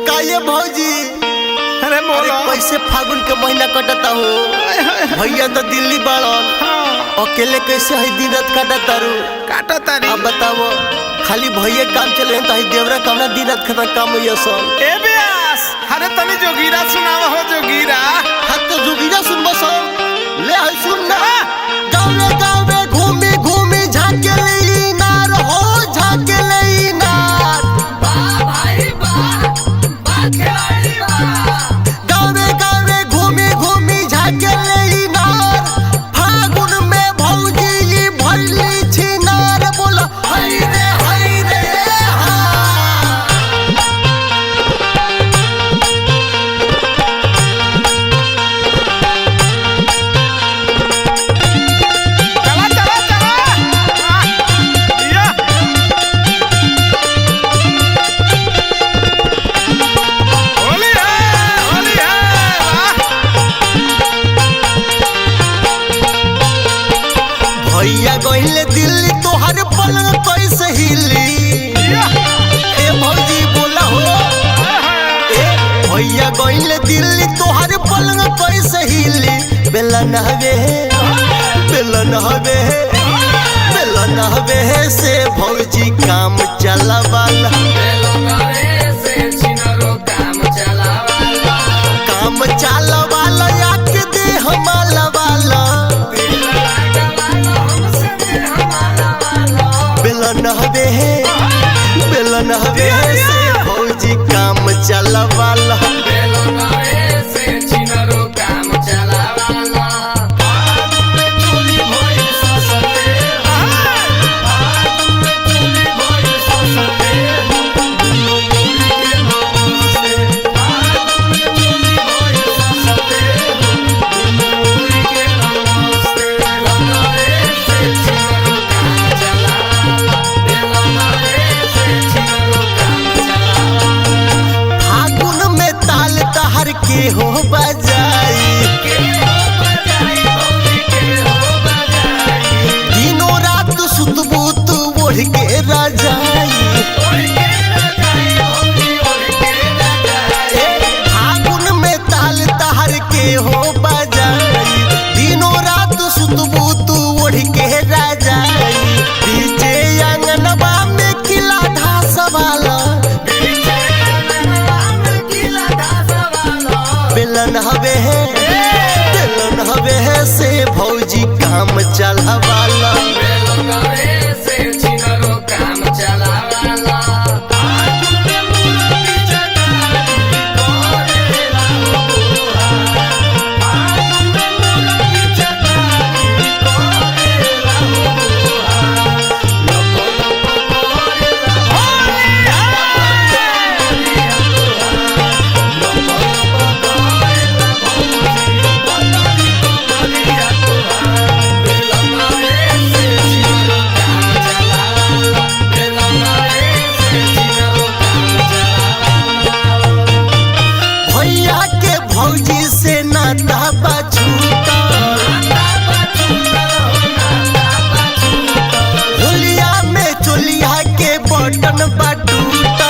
का ये भौजी अरे बोलो कैसे फागुन के महीना कटता हो भैया तो दिल्ली बाड़न अकेले कैसे है दिन रात काटता रू काटो तारी अब बताओ खाली भैया काम चले तो देवरा कामना दिन रात खतना काम हो सन ए ब्यास अरे तनी जोगीरा सुनावा हो जोगीरा हाथ तो जोगीरा सुनबो सन ले है सुन ना गावे गावे घूमी घूमी झाके ले नार हो झाके ले नार बा भाई बा खिलाड़ी बा गावे गावे घूमी घूमी झाके ले नार फागुन में भौजी भरली छी नार बोल हई रे भैया गइले दिल्ली तोहर पलंग कैसे हिली ए भौजी बोला हो ए भैया गइले दिल्ली तोहर पलंग कैसे हिली बेलन हवे से भौजी काम चलावाला काम चलावाला याके दे हमाला वाला बेलन हवे से भौजी काम चलावाला के हो बजाई दिनों रात सुतबू तू ओढ़ के रजाई फागुन में ताल तहर के हो बजाई दिनों रात सुतबू तू ओढ़ के रजाई डीजे अंगनवा में खिला घास वाला बेलन हवे से भौजी काम चलावाला भौजी से नाता बछूता होलिया में चोलिया के बटन बटूटा